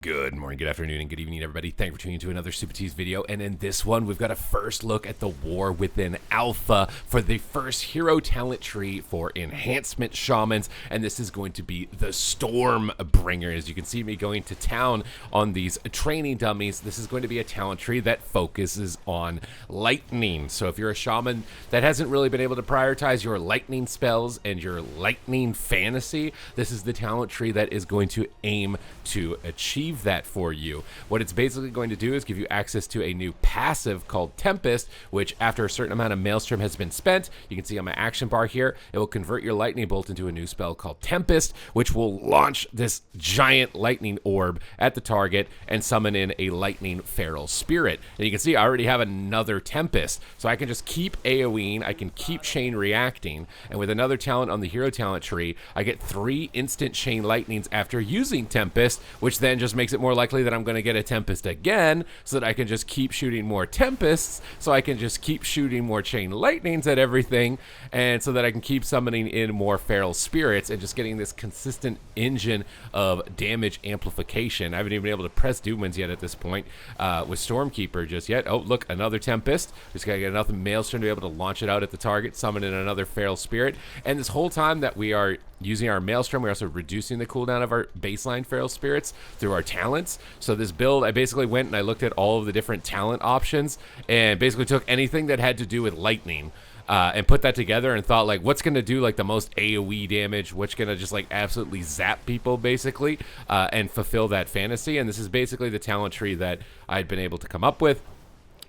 Good morning, good afternoon, and good evening, everybody. Thank you for tuning into another Super Tees video. And in this one, we've got a first look at the War Within Alpha for the first hero talent tree for Enhancement Shamans. And this is going to be the Stormbringer. As you can see me going to town on these training dummies, this is going to be a talent tree that focuses on lightning. So if you're a shaman that hasn't really been able to prioritize your lightning spells and your lightning fantasy, this is the talent tree that is going to aim to achieve that for you. What it's basically going to do is give you access to a new passive called Tempest, which after a certain amount of Maelstrom has been spent, you can see on my action bar here, it will convert your lightning bolt into a new spell called Tempest, which will launch this giant lightning orb at the target and summon in a lightning feral spirit. And you can see I already have another Tempest, so I can just keep AoEing, I can keep chain reacting, and with another talent on the hero talent tree, I get 3 instant chain lightnings after using Tempest, which then just makes it more likely that I'm going to get a Tempest again, so that I can just keep shooting more Tempests, so I can just keep shooting more chain lightnings at everything, and so that I can keep summoning in more feral spirits and just getting this consistent engine of damage amplification. I haven't even been able to press Doomwinds yet at this point with Stormkeeper just yet. Oh, look, another Tempest. Just got to get enough Maelstrom to be able to launch it out at the target, summon in another feral spirit, and this whole time that we are using our Maelstrom, we're also reducing the cooldown of our baseline feral spirits through our talents. So this build, I basically went and I looked at all of the different talent options and basically took anything that had to do with lightning and put that together and thought, like, what's going to do like the most AoE damage, what's going to just like absolutely zap people basically and fulfill that fantasy. And this is basically the talent tree that I'd been able to come up with.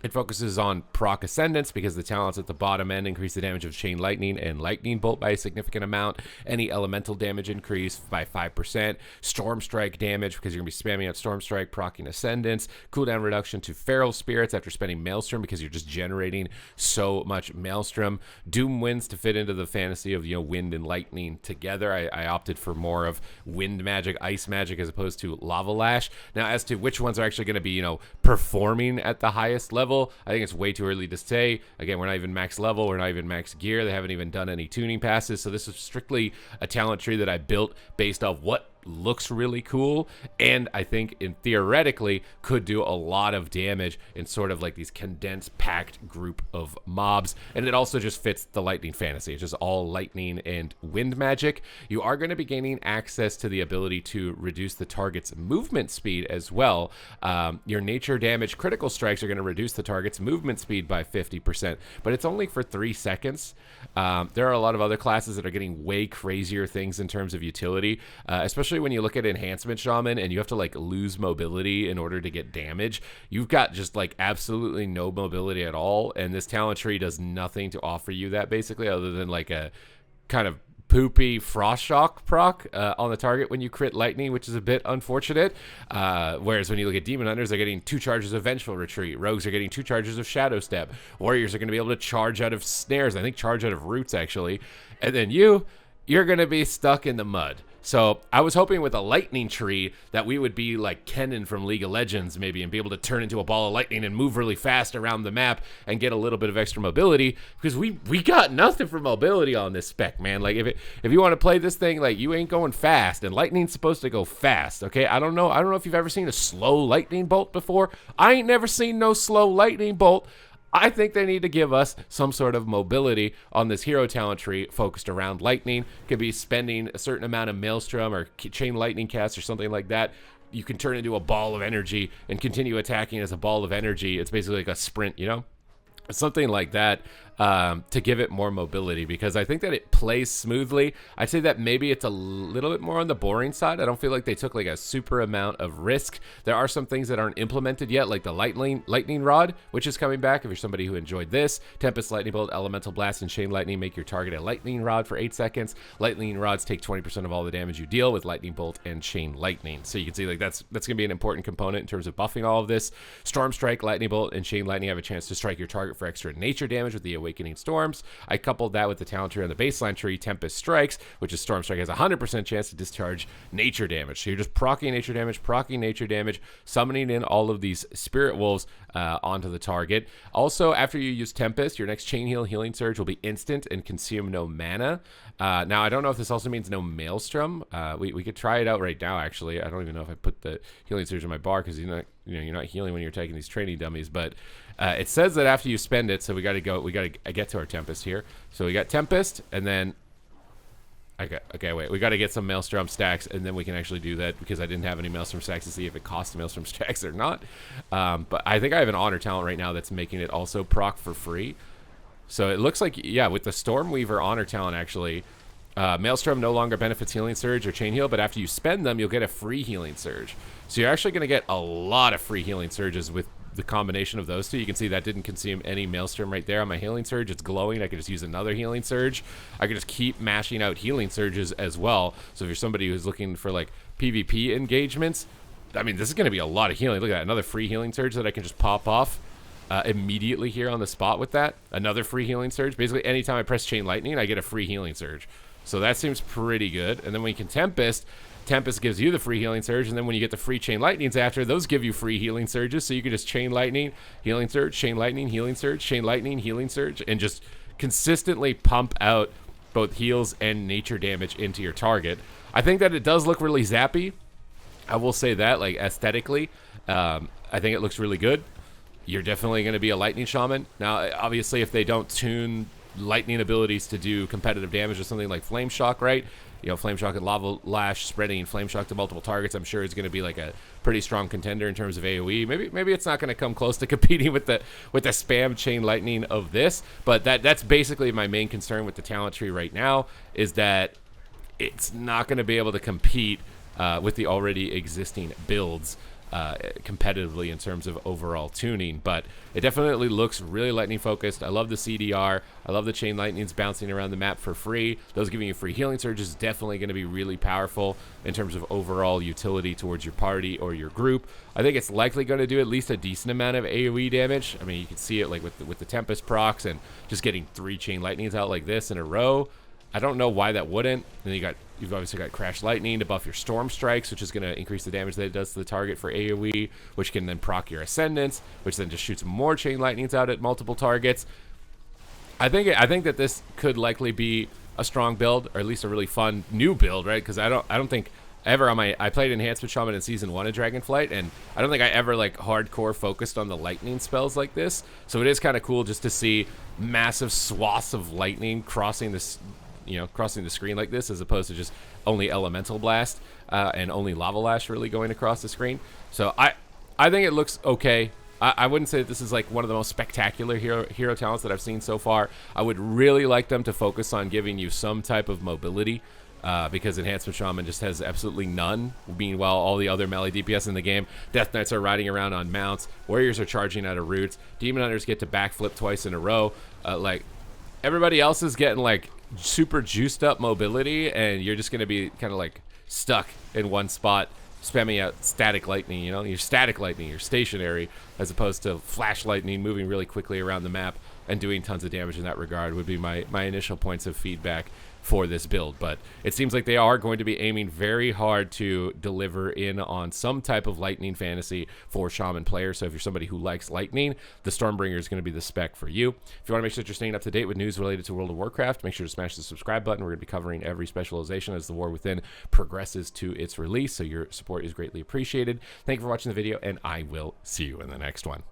It focuses on proc ascendance because the talents at the bottom end increase the damage of chain lightning and lightning bolt by a significant amount. Any elemental damage increase by 5%. Storm strike damage because you're going to be spamming out storm strike, procking ascendance. Cooldown reduction to feral spirits after spending maelstrom because you're just generating so much maelstrom. Doom winds to fit into the fantasy of, you know, wind and lightning together. I opted for more of wind magic, ice magic as opposed to lava lash. Now as to which ones are actually going to be, you know, performing at the highest level, I think it's way too early to say. Again, we're not even max level, we're not even max gear, they haven't even done any tuning passes, so this is strictly a talent tree that I built based off what looks really cool, and I think in theoretically could do a lot of damage in sort of like these condensed packed group of mobs. And it also just fits the lightning fantasy. It's just all lightning and wind magic. You are going to be gaining access to the ability to reduce the target's movement speed as well. Your nature damage critical strikes are going to reduce the target's movement speed by 50%, but it's only for 3 seconds. There are a lot of other classes that are getting way crazier things in terms of utility, especially when you look at Enhancement Shaman and you have to like lose mobility in order to get damage. You've got just like absolutely no mobility at all, and this talent tree does nothing to offer you that basically, other than like a kind of poopy frost shock proc on the target when you crit lightning, which is a bit unfortunate. Whereas when you look at demon hunters, they're getting 2 charges of vengeful retreat. Rogues are getting 2 charges of shadow step. Warriors are going to be able to charge out of snares, I think charge out of roots actually, and then you're going to be stuck in the mud. So I was hoping with a lightning tree that we would be like Kennen from League of Legends maybe and be able to turn into a ball of lightning and move really fast around the map and get a little bit of extra mobility, because we got nothing for mobility on this spec, man. Like if you want to play this thing, like you ain't going fast, and lightning's supposed to go fast, okay? I don't know if you've ever seen a slow lightning bolt before. I ain't never seen no slow lightning bolt. I think they need to give us some sort of mobility on this hero talent tree focused around lightning. Could be spending a certain amount of maelstrom or chain lightning cast or something like that. You can turn into a ball of energy and continue attacking as a ball of energy. It's basically like a sprint, you know? Something like that to give it more mobility, because I think that it plays smoothly. I'd say that maybe it's a little bit more on the boring side. I don't feel like they took like a super amount of risk. There are some things that aren't implemented yet, like the lightning rod, which is coming back if you're somebody who enjoyed this. Tempest, lightning bolt, elemental blast, and chain lightning make your target a lightning rod for 8 seconds. Lightning rods take 20% of all the damage you deal with lightning bolt and chain lightning. So you can see like that's gonna be an important component in terms of buffing all of this. Storm strike, lightning bolt, and chain lightning have a chance to strike your target target for extra nature damage with the Awakening Storms. I coupled that with the talent tree on the baseline tree, Tempest Strikes, which is Storm Strike has a 100% chance to discharge nature damage. So you're just proccing nature damage, summoning in all of these Spirit Wolves onto the target. Also, after you use Tempest, your next Chain Healing Surge will be instant and consume no mana. Now, I don't know if this also means no Maelstrom. We could try it out right now, actually. I don't even know if I put the Healing Surge in my bar because you're not healing when you're taking these training dummies. But it says that after you spend it, so we got to get to our Tempest here. So we got Tempest, and then okay, wait. We got to get some Maelstrom stacks, and then we can actually do that because I didn't have any Maelstrom stacks to see if it costs Maelstrom stacks or not. But I think I have an Honor talent right now that's making it also proc for free. So it looks like, yeah, with the Stormweaver Honor talent, actually, Maelstrom no longer benefits Healing Surge or Chain Heal, but after you spend them, you'll get a free Healing Surge. So you're actually going to get a lot of free Healing Surges with the combination of those two. You can see that didn't consume any Maelstrom right there on my Healing Surge. It's glowing. I could just use another Healing Surge. I could just keep mashing out Healing Surges as well. So if you're somebody who's looking for like PvP engagements, I mean, this is going to be a lot of healing. Look at that, another free Healing Surge that I can just pop off immediately here on the spot with that. Another free Healing Surge. Basically, anytime I press Chain Lightning, I get a free Healing Surge. So that seems pretty good. And then when you can Tempest gives you the free Healing Surge, and then when you get the free Chain Lightnings after, those give you free Healing Surges, so you can just Chain Lightning, Healing Surge, Chain Lightning, Healing Surge, Chain Lightning, Healing Surge, and just consistently pump out both heals and nature damage into your target. I think that it does look really zappy. I will say that, like, aesthetically, I think it looks really good. You're definitely going to be a Lightning Shaman. Now, obviously, if they don't tune lightning abilities to do competitive damage with something like Flame Shock, right? You know, Flame Shock and Lava Lash spreading Flame Shock to multiple targets, I'm sure it's going to be like a pretty strong contender in terms of AoE. Maybe it's not going to come close to competing with the spam Chain Lightning of this, but that's basically my main concern with the talent tree right now, is that it's not going to be able to compete with the already existing builds competitively in terms of overall tuning. But it definitely looks really lightning focused. I love the CDR. I love the Chain Lightnings bouncing around the map for free. Those giving you free Healing Surge is definitely going to be really powerful in terms of overall utility towards your party or your group. I think it's likely going to do at least a decent amount of AoE damage. I mean, you can see it like with the Tempest procs and just getting 3 Chain Lightnings out like this in a row. I don't know why that wouldn't. And then you've obviously got Crash Lightning to buff your Storm Strikes, which is going to increase the damage that it does to the target for AoE, which can then proc your Ascendance, which then just shoots more Chain Lightnings out at multiple targets. I think that this could likely be a strong build, or at least a really fun new build, right? Because I don't think ever I played Enhancement Shaman in Season 1 of Dragonflight, and I don't think I ever like hardcore focused on the lightning spells like this. So it is kind of cool just to see massive swaths of lightning crossing this, crossing the screen like this, as opposed to just only Elemental Blast and only Lava Lash really going across the screen. So I think it looks okay. I wouldn't say that this is like one of the most spectacular hero talents that I've seen so far. I would really like them to focus on giving you some type of mobility, because Enhancement Shaman just has absolutely none. Meanwhile, all the other melee DPS in the game, Death Knights are riding around on mounts, Warriors are charging out of roots, Demon Hunters get to backflip twice in a row. Like, everybody else is getting like super juiced up mobility, and you're just going to be kind of like stuck in one spot spamming out static lightning. You're static lightning, you're stationary, as opposed to flash lightning moving really quickly around the map and doing tons of damage in that regard would be my initial points of feedback for this build. But it seems like they are going to be aiming very hard to deliver in on some type of lightning fantasy for Shaman players. So if you're somebody who likes lightning, the Stormbringer is going to be the spec for you. If you want to make sure that you're staying up to date with news related to World of Warcraft, make sure to smash the subscribe button. We're going to be covering every specialization as the War Within progresses to its release, so your support is greatly appreciated. Thank you for watching the video, and I will see you in the next one.